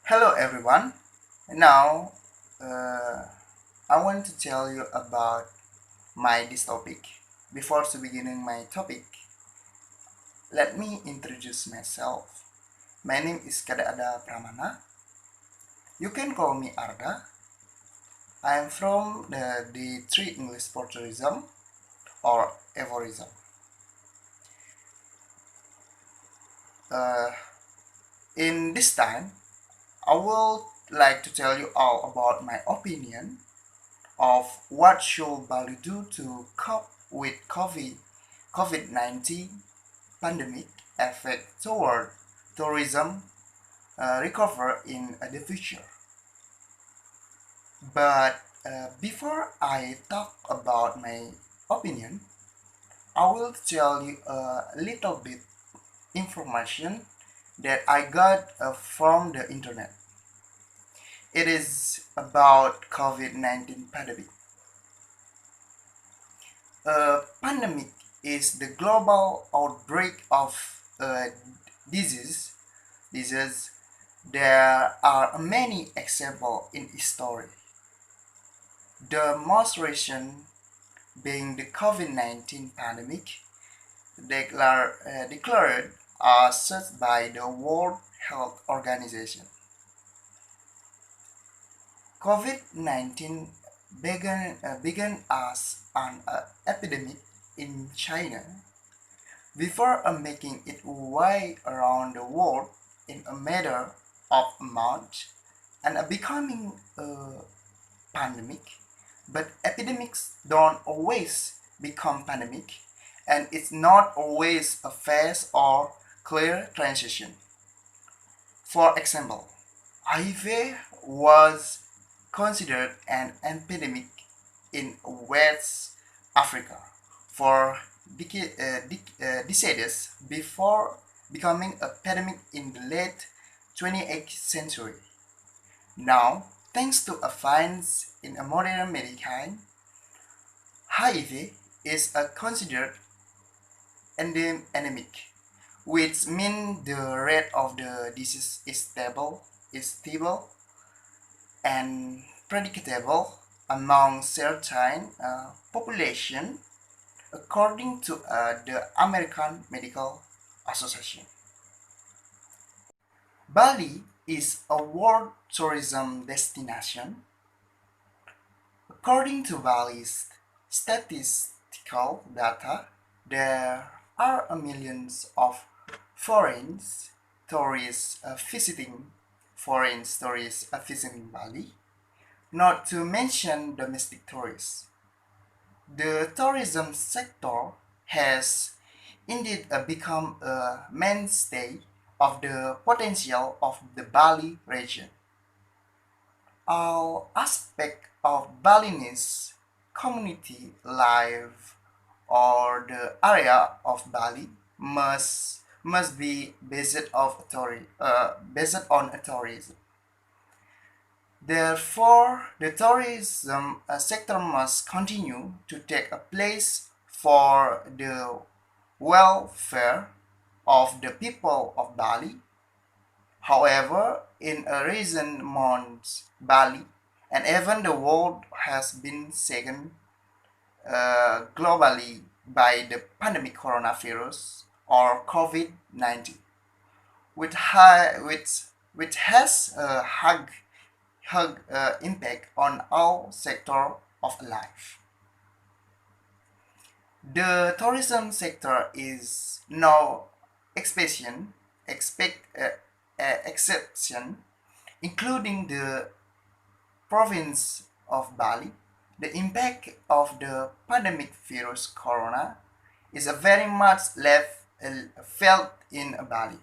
Hello everyone. Now, uh, I want to tell you about this topic. Before to beginning my topic, let me introduce myself. My name is Kada Pramana. You can call me Arda. I am from the three English for tourism or evorism. Uh, in this time, I will like to tell you all about my opinion of what should Bali do to cope with COVID-19 pandemic effect toward tourism recover in the future. But before I talk about my opinion, I will tell you a little bit information that I got from the internet. It is about COVID-19 pandemic. A pandemic is the global outbreak of a disease. Disease. There are many examples in history. The most recent being the COVID-19 pandemic, declared as such by the World Health Organization. COVID-19 began as an epidemic in China before making its way around the world in a matter of months and becoming a pandemic. But epidemics don't always become pandemic, and it's not always a fast or clear transition. For example, HIV was considered an epidemic in West Africa for decades before becoming a pandemic in the late 28th century. Now, thanks to advances in a modern medicine, HIV is considered endemic, which means the rate of the disease is stable and predictable among certain population, according to the American Medical Association. Bali is a world tourism destination. According to Bali's statistical data, there are millions of foreign tourists visiting Bali, not to mention domestic tourists. The tourism sector has indeed become a mainstay of the potential of the Bali region. All aspects of Balinese community life or the area of Bali must be based on tourism. Therefore, the tourism sector must continue to take a place for the welfare of the people of Bali. However, in a recent months, Bali and even the world has been shaken globally by the pandemic coronavirus or COVID-19, which has a hug impact on all sector of life. The tourism sector is no exception, exception, including the province of Bali. The impact of the pandemic virus corona is a very much felt in Bali.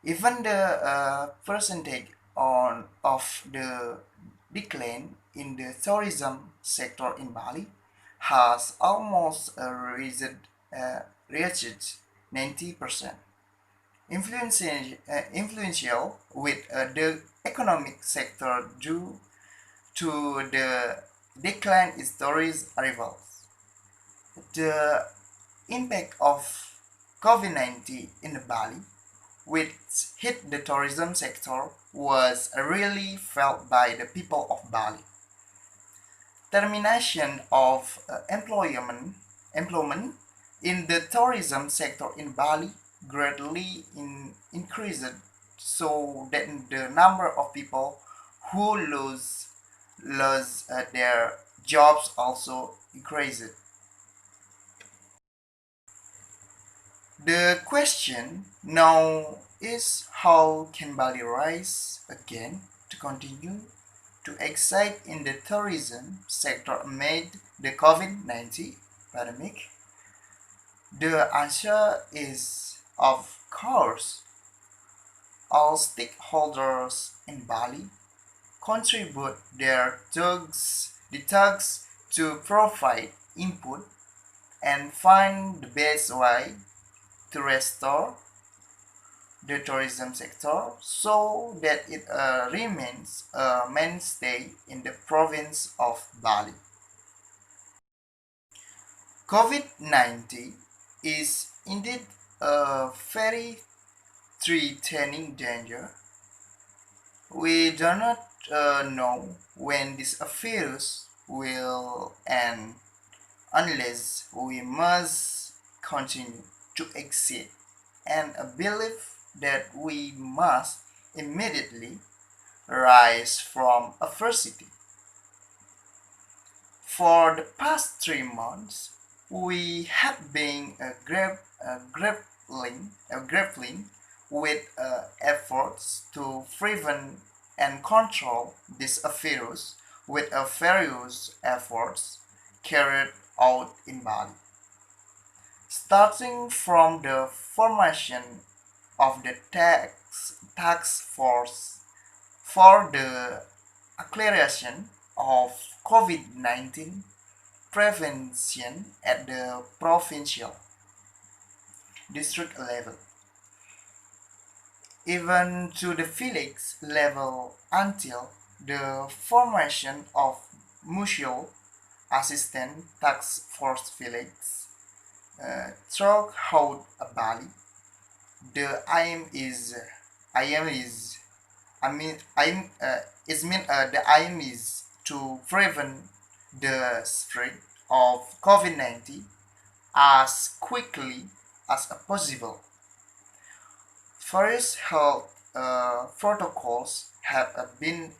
Even the percentage of the decline in the tourism sector in Bali has almost reached 90%. Influential with the economic sector due to the decline in tourist arrivals. The impact of COVID-19 in Bali which hit the tourism sector, was really felt by the people of Bali. Termination of employment in the tourism sector in Bali greatly increased, so that the number of people who lose their jobs also increased. The question now is, how can Bali rise again to continue to excite in the tourism sector amid the COVID-19 pandemic? The answer is, of course, all stakeholders in Bali contribute the tugs to provide input and find the best way to restore the tourism sector so that it remains a mainstay in the province of Bali. COVID-19 is indeed a very threatening danger. We do not know when this virus will end unless we must continue to exit and believe that we must immediately rise from adversity. For the past 3 months, we have been grappling with efforts to prevent and control this virus with various efforts carried out in Bali, starting from the formation of the task force for the acceleration of COVID-19 prevention at the provincial district level, even to the village level, until the formation of mutual assistance task force village throughout Bali. The IM is I mean I'm is mean the IM is to prevent the spread of COVID-19 as quickly as possible. Various health protocols have been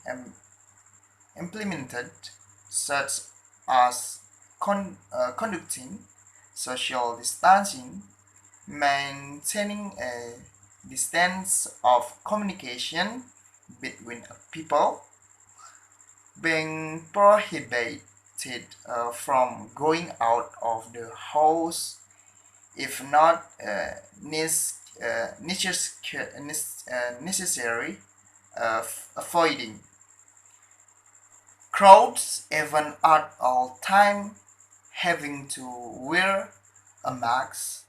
implemented, such as conducting social distancing, maintaining a distance of communication between people, being prohibited from going out of the house if not necessary, avoiding crowds even at all time, having to wear a mask,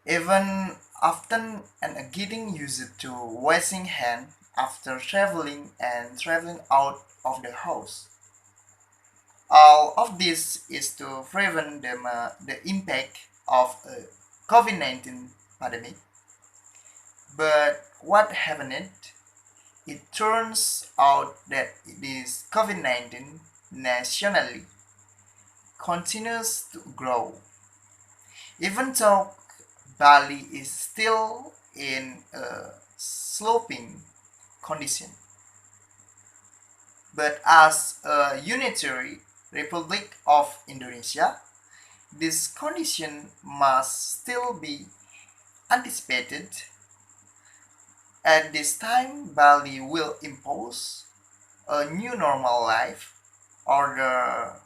even often, and getting used to washing hands after traveling out of the house. All of this is to prevent the impact of a COVID-19 pandemic. But what happened? It turns out that this COVID-19 nationally continues to grow. Even though Bali is still in a sloping condition, but as a unitary Republic of Indonesia, this condition must still be anticipated. At this time, Bali will impose a new normal life order,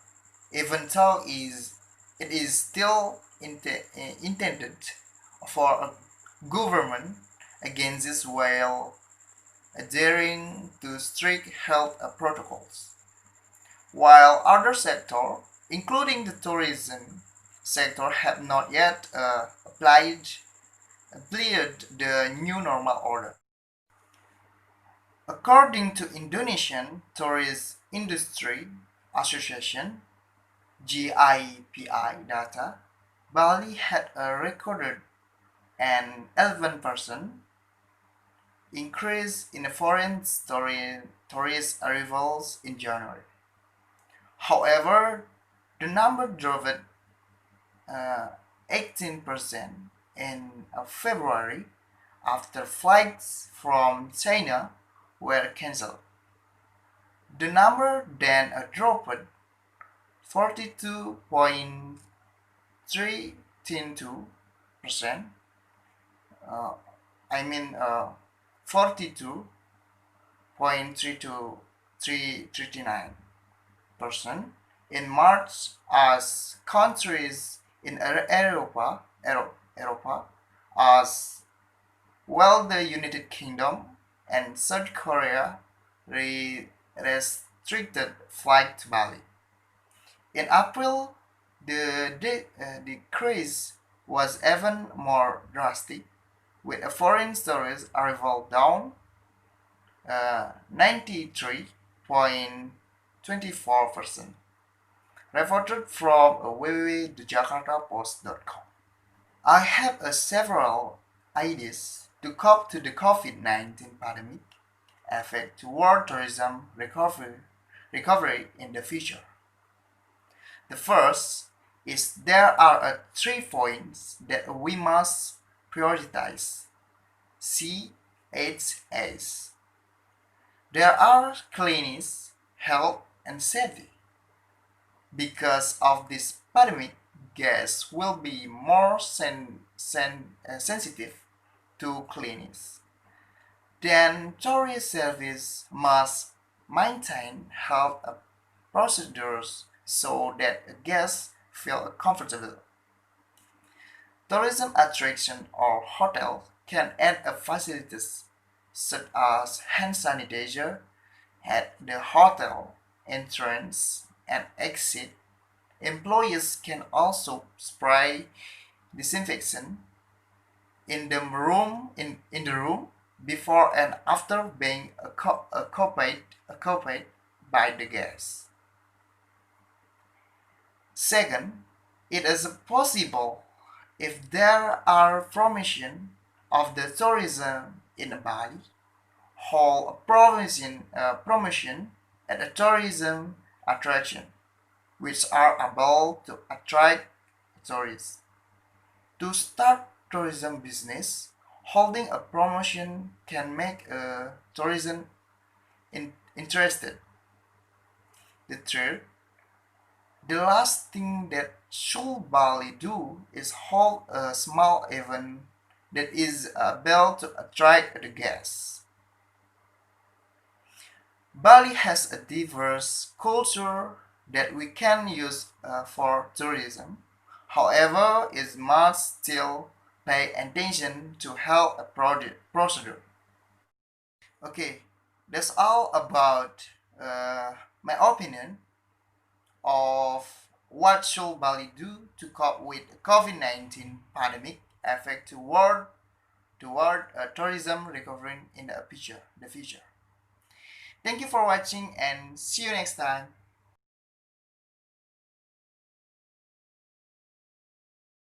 even though it is still intended for a government against this while adhering to strict health protocols. While other sectors, including the tourism sector, have not yet applied the new normal order. According to Indonesian Tourist Industry Association (GIPI) data, Bali had recorded an 11% increase in foreign tourist arrivals in January. However, the number dropped uh, 18% in February after flights from China were cancelled. The number then dropped 42.322%. Uh, I mean 42.329% in March as countries in Europa as well the United Kingdom and South Korea restricted flight to Bali. In April, the decrease was even more drastic, with a foreign tourist arrival down 93.24%, reported from www.jakartapost.com. I have several ideas to cope to the COVID-19 pandemic effect toward tourism recovery in the future. The first is there are three points that we must prioritize. CHS. There are cleanliness, health, and safety. Because of this pandemic, guests will be more sensitive to cleanliness. Then tourist service must maintain health procedures so that guests feel comfortable. Tourism attraction or hotel can add facilities such as hand sanitizer at the hotel entrance and exit. Employees can also spray disinfection in the room before and after being occupied by the guests. Second, it is possible if there are promotion of the tourism in Bali, hold a promotion at a tourism attraction, which are able to attract tourists. To start tourism business, holding a promotion can make a tourism interested. The third, the last thing that should Bali do is hold a small event that is able to attract the guests. Bali has a diverse culture that we can use for tourism. However, it must still pay attention to health procedure. Okay, that's all about my opinion of what should Bali do to cope with COVID-19 pandemic effect toward tourism recovering in the future. Thank you for watching and see you next time.